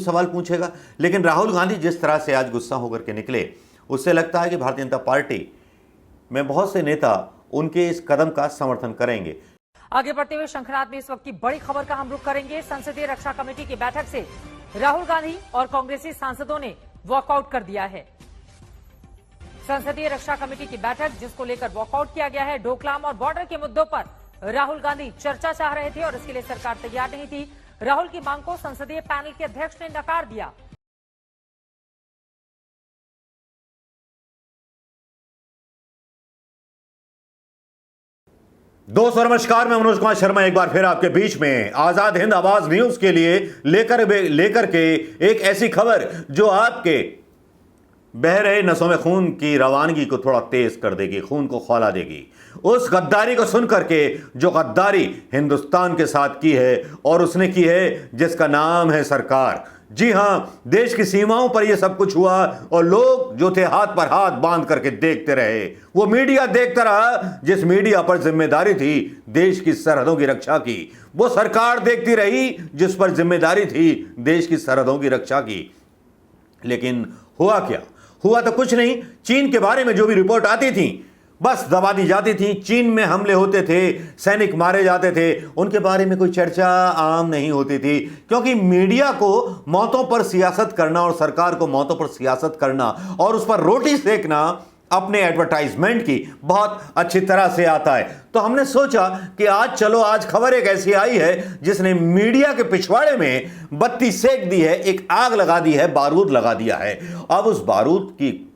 सवाल पूछेगा। लेकिन राहुल गांधी जिस तरह से आज गुस्सा होकर के निकले, उससे लगता है कि भारतीय जनता पार्टी में बहुत से नेता उनके इस कदम का समर्थन करेंगे। आगे बढ़ते हुए शंखनाद में इस वक्त की बड़ी खबर का हम रुख करेंगे। संसदीय रक्षा कमेटी की बैठक से राहुल गांधी और कांग्रेसी सांसदों ने वॉकआउट कर दिया है। संसदीय रक्षा कमेटी की बैठक जिसको लेकर वॉकआउट किया गया है। डोकलाम और बॉर्डर के मुद्दों पर राहुल गांधी चर्चा चाह रहे थे और इसके लिए सरकार तैयार नहीं थी। राहुल की मांग को संसदीय पैनल के अध्यक्ष ने नकार दिया। दोस्तों नमस्कार, मैं मनोज कुमार शर्मा एक बार फिर आपके बीच में आजाद हिंद आवाज न्यूज के लिए लेकर के एक ऐसी खबर जो आपके बह रहे नसों में खून की रवानगी को थोड़ा तेज कर देगी, खून को खौला देगी। उस गद्दारी को सुन करके जो गद्दारी हिंदुस्तान के साथ की है और उसने की है जिसका नाम है सरकार। जी हां, देश की सीमाओं पर यह सब कुछ हुआ और लोग जो थे हाथ पर हाथ बांध करके देखते रहे। वो मीडिया देखता रहा जिस मीडिया पर जिम्मेदारी थी देश की सरहदों की रक्षा की। वो सरकार देखती रही जिस पर जिम्मेदारी थी देश की सरहदों की रक्षा की। लेकिन हुआ क्या? हुआ तो कुछ नहीं। चीन के बारे में जो भी रिपोर्ट आती थी बस दबा दी जाती थी। चीन में हमले होते थे, सैनिक मारे जाते थे, उनके बारे में कोई चर्चा आम नहीं होती थी, क्योंकि मीडिया को मौतों पर सियासत करना और सरकार को मौतों पर सियासत करना और उस पर रोटी सेकना अपने एडवर्टाइजमेंट की बहुत अच्छी तरह से आता है। तो हमने सोचा कि आज खबर एक ऐसी आई है जिसने मीडिया के पिछवाड़े में बत्ती सेक दी है, एक आग लगा दी है, बारूद लगा दिया है। अब उस बारूद की,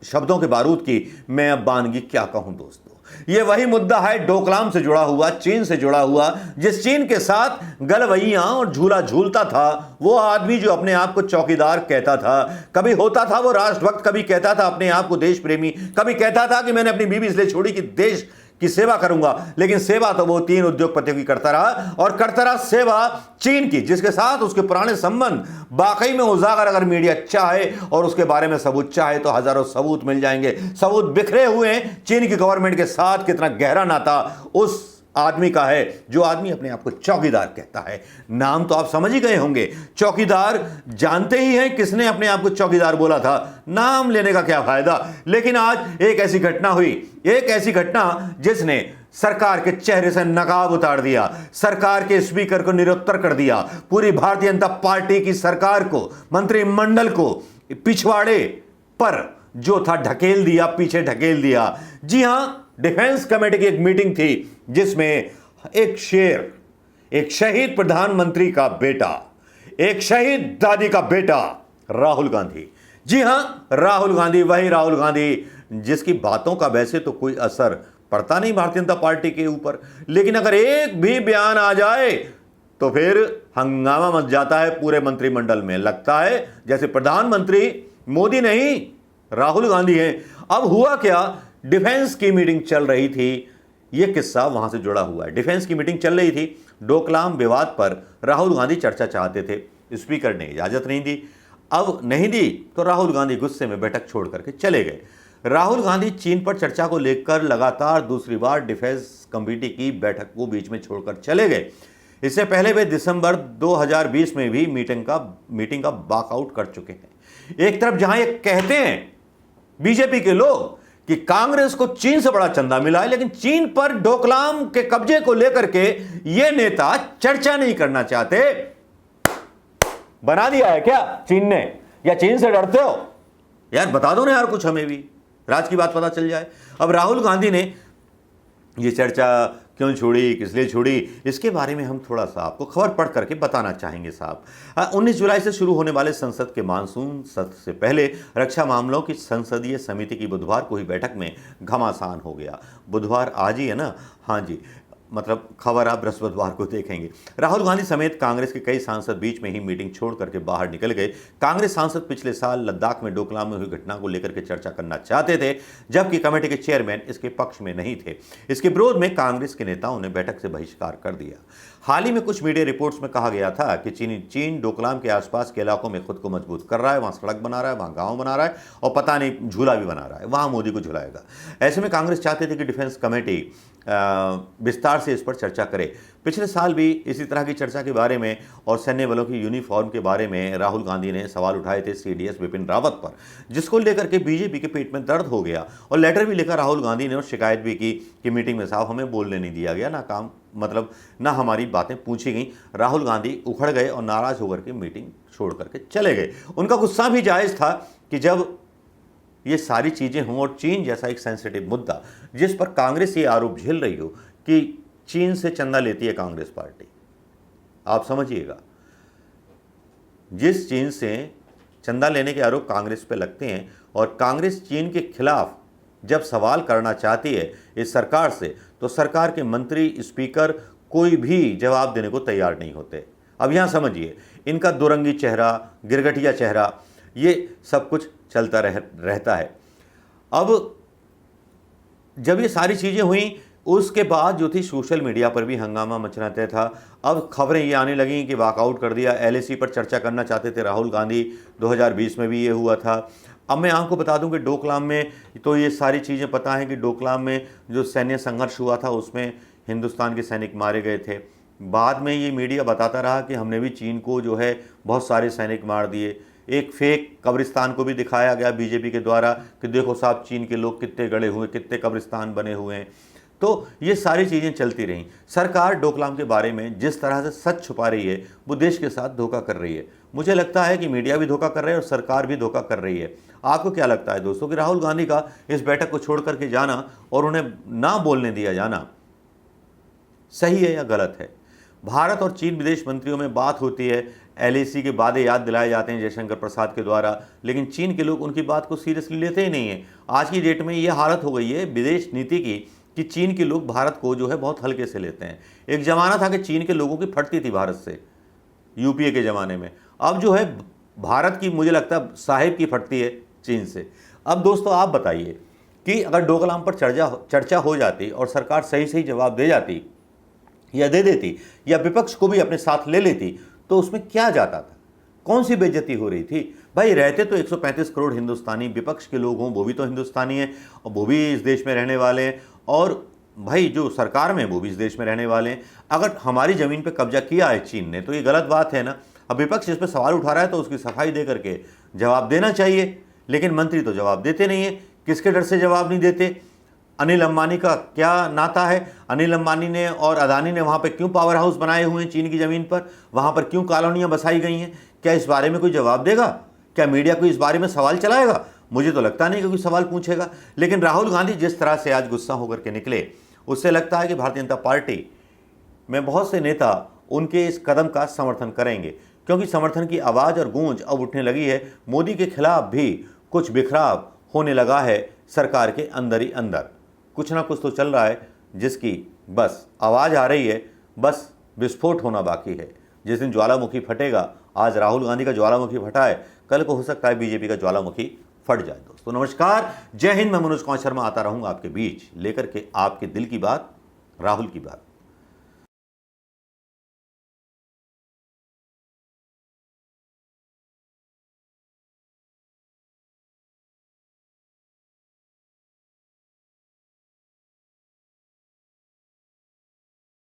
शब्दों के बारूद की मैं अब बानगी क्या कहूं दोस्तों। यह वही मुद्दा है डोकलाम से जुड़ा हुआ, चीन से जुड़ा हुआ, जिस चीन के साथ गलवैयां और झूला झूलता था वो आदमी जो अपने आप को चौकीदार कहता था। कभी होता था वो राष्ट्रभक्त, कभी कहता था अपने आप को देश प्रेमी, कभी कहता था कि मैंने अपनी बीवी इसलिए छोड़ी कि देश की सेवा करूंगा। लेकिन सेवा तो वो 3 उद्योगपतियों की करता रहा और करता रहा सेवा चीन की, जिसके साथ उसके पुराने संबंध वाकई में उजागर अगर मीडिया चाहे और उसके बारे में सबूत चाहे तो हजारों सबूत मिल जाएंगे। सबूत बिखरे हुए हैं चीन की गवर्नमेंट के साथ कितना गहरा नाता उस आदमी का है जो आदमी अपने आप को चौकीदार कहता है। नाम तो आप समझ ही गए होंगे। चौकीदार जानते ही हैं किसने अपने आप को चौकीदार बोला था, नाम लेने का क्या फायदा। लेकिन आज एक ऐसी घटना हुई, एक ऐसी घटना जिसने सरकार के चेहरे से नकाब उतार दिया, सरकार के स्पीकर को निरुत्तर कर दिया, पूरी भारतीय जनता पार्टी की सरकार को, मंत्रिमंडल को पिछवाड़े पर जो था ढकेल दिया, पीछे ढकेल दिया। जी हां, डिफेंस कमेटी की एक मीटिंग थी जिसमें एक शेर, एक शहीद प्रधानमंत्री का बेटा, एक शहीद दादी का बेटा राहुल गांधी, जी हां राहुल गांधी, वही राहुल गांधी जिसकी बातों का वैसे तो कोई असर पड़ता नहीं भारतीय जनता पार्टी के ऊपर, लेकिन अगर एक भी बयान आ जाए तो फिर हंगामा मच जाता है पूरे मंत्रिमंडल में। लगता है जैसे प्रधानमंत्री मोदी नहीं राहुल गांधी हैं। अब हुआ क्या, डिफेंस की मीटिंग चल रही थी, यह किस्सा वहां से जुड़ा हुआ है। डिफेंस की मीटिंग चल रही थी, डोकलाम विवाद पर राहुल गांधी चर्चा चाहते थे, स्पीकर ने इजाजत नहीं दी। अब नहीं दी तो राहुल गांधी गुस्से में बैठक छोड़ करके चले गए। राहुल गांधी चीन पर चर्चा को लेकर लगातार दूसरी बार डिफेंस कमेटी की बैठक को बीच में छोड़कर चले गए। इससे पहले वे दिसंबर 2020 में भी मीटिंग का वॉकआउट कर चुके हैं। एक तरफ जहां ये कहते हैं बीजेपी के लोग कि कांग्रेस को चीन से बड़ा चंदा मिला है, लेकिन चीन पर डोकलाम के कब्जे को लेकर के ये नेता चर्चा नहीं करना चाहते। बना दिया है क्या चीन ने, या चीन से डरते हो? यार बता दो ना यार, कुछ हमें भी राज की बात पता चल जाए। अब राहुल गांधी ने ये चर्चा क्यों छोड़ी, किस लिए छोड़ी, इसके बारे में हम थोड़ा सा आपको खबर पढ़ करके बताना चाहेंगे साहब। 19 जुलाई से शुरू होने वाले संसद के मानसून सत्र से पहले रक्षा मामलों की संसदीय समिति की बुधवार को ही बैठक में घमासान हो गया। बुधवार आज ही है ना? हाँ जी, मतलब खबर आप बृहस्पतिवार को देखेंगे। राहुल गांधी समेत कांग्रेस के कई सांसद बीच में ही मीटिंग छोड़ करके बाहर निकल गए। कांग्रेस सांसद पिछले साल लद्दाख में डोकलाम में हुई घटना को लेकर के चर्चा करना चाहते थे, जबकि कमेटी के चेयरमैन इसके पक्ष में नहीं थे। इसके विरोध में कांग्रेस के नेताओं ने बैठक से बहिष्कार कर दिया। हाल ही में कुछ मीडिया रिपोर्ट्स में कहा गया था कि चीन डोकलाम के आसपास के इलाकों में खुद को मजबूत कर रहा है, वहां सड़क बना रहा है, वहां गांव बना रहा है और पता नहीं झूला भी बना रहा है, वहां मोदी को झुलाएगा। ऐसे में कांग्रेस चाहती थी कि डिफेंस कमेटी विस्तार से इस पर चर्चा करे। पिछले साल भी इसी तरह की चर्चा के बारे में और सैन्य बलों की यूनिफॉर्म के बारे में राहुल गांधी ने सवाल उठाए थे सीडीएस विपिन रावत पर, जिसको लेकर के बीजेपी के पेट में दर्द हो गया और लेटर भी लिखा राहुल गांधी ने और शिकायत भी की कि मीटिंग में साहब हमें बोलने नहीं दिया गया, ना काम मतलब ना हमारी बातें पूछी गई। राहुल गांधी उखड़ गए और नाराज होकर के मीटिंग छोड़ करके चले गए। उनका गुस्सा भी जायज़ था कि जब ये सारी चीज़ें हों और चीन जैसा एक सेंसिटिव मुद्दा जिस पर कांग्रेस ये आरोप झेल रही हो कि चीन से चंदा लेती है कांग्रेस पार्टी। आप समझिएगा, जिस चीन से चंदा लेने के आरोप कांग्रेस पे लगते हैं और कांग्रेस चीन के खिलाफ जब सवाल करना चाहती है इस सरकार से, तो सरकार के मंत्री, स्पीकर कोई भी जवाब देने को तैयार नहीं होते। अब यहाँ समझिए, इनका दुरंगी चेहरा, गिरगटिया चेहरा, ये सब कुछ चलता रहता है। अब जब ये सारी चीज़ें हुई उसके बाद जो थी सोशल मीडिया पर भी हंगामा मचना तय था। अब खबरें ये आने लगीं कि वॉकआउट कर दिया, एलएसी पर चर्चा करना चाहते थे राहुल गांधी। 2020 में भी ये हुआ था। अब मैं आपको बता दूं कि डोकलाम में तो ये सारी चीज़ें पता हैं कि डोकलाम में जो सैन्य संघर्ष हुआ था उसमें हिंदुस्तान के सैनिक मारे गए थे। बाद में ये मीडिया बताता रहा कि हमने भी चीन को जो है बहुत सारे सैनिक मार दिए। एक फेक कब्रिस्तान को भी दिखाया गया बीजेपी के द्वारा कि देखो साहब चीन के लोग कितने गड़े हुए, कितने कब्रिस्तान बने हुए हैं। तो ये सारी चीज़ें चलती रहीं। सरकार डोकलाम के बारे में जिस तरह से सच छुपा रही है वो देश के साथ धोखा कर रही है। मुझे लगता है कि मीडिया भी धोखा कर रही है और सरकार भी धोखा कर रही है। आपको क्या लगता है दोस्तों कि राहुल गांधी का इस बैठक को छोड़ करके जाना और उन्हें ना बोलने दिया जाना सही है या गलत है? भारत और चीन विदेश मंत्रियों में बात होती है, एलएसी के वादे याद दिलाए जाते हैं जयशंकर प्रसाद के द्वारा, लेकिन चीन के लोग उनकी बात को सीरियसली लेते ही नहीं हैं। आज की डेट में ये हालत हो गई है विदेश नीति की कि चीन के लोग भारत को जो है बहुत हल्के से लेते हैं। एक ज़माना था कि चीन के लोगों की फटती थी भारत से, यूपीए के ज़माने में। अब जो है भारत की मुझे लगता है साहिब की फटती है चीन से। अब दोस्तों आप बताइए कि अगर डोकलाम पर चर्चा हो जाती और सरकार सही सही जवाब दे जाती या दे देती या विपक्ष को भी अपने साथ ले लेती तो उसमें क्या जाता था? कौन सी बेइज्जती हो रही थी? भाई रहते तो 135 करोड़ हिंदुस्तानी विपक्ष के लोग हों, वो भी तो हिंदुस्तानी हैं और वो भी इस देश में रहने वाले हैं, और भाई जो सरकार में वो भी इस देश में रहने वाले हैं। अगर हमारी ज़मीन पे कब्जा किया है चीन ने तो ये गलत बात है ना। अब विपक्ष इस पर सवाल उठा रहा है तो उसकी सफाई दे करके जवाब देना चाहिए, लेकिन मंत्री तो जवाब देते नहीं है। किसके डर से जवाब नहीं देते? अनिल अंबानी का क्या नाता है? अनिल अंबानी ने और अदानी ने वहाँ पे क्यों पावर हाउस बनाए हुए हैं चीन की ज़मीन पर? वहाँ पर क्यों कॉलोनियाँ बसाई गई हैं? क्या इस बारे में कोई जवाब देगा? क्या मीडिया कोई इस बारे में सवाल चलाएगा? मुझे तो लगता नहीं कि कोई सवाल पूछेगा। लेकिन राहुल गांधी जिस तरह से आज गुस्सा होकर के निकले, उससे लगता है कि भारतीय जनता पार्टी में बहुत से नेता उनके इस कदम का समर्थन करेंगे, क्योंकि समर्थन की आवाज़ और गूंज अब उठने लगी है। मोदी के खिलाफ भी कुछ बिखराव होने लगा है सरकार के अंदर ही अंदर। कुछ ना कुछ तो चल रहा है जिसकी बस आवाज़ आ रही है, बस विस्फोट होना बाकी है। जिस दिन ज्वालामुखी फटेगा, आज राहुल गांधी का ज्वालामुखी फटा है, कल को हो सकता है बीजेपी का ज्वालामुखी फट जाए। दोस्तों नमस्कार, जय हिंद। मैं मनोज कुमार शर्मा आता रहूँगा आपके बीच लेकर के आपके दिल की बात, राहुल की बात।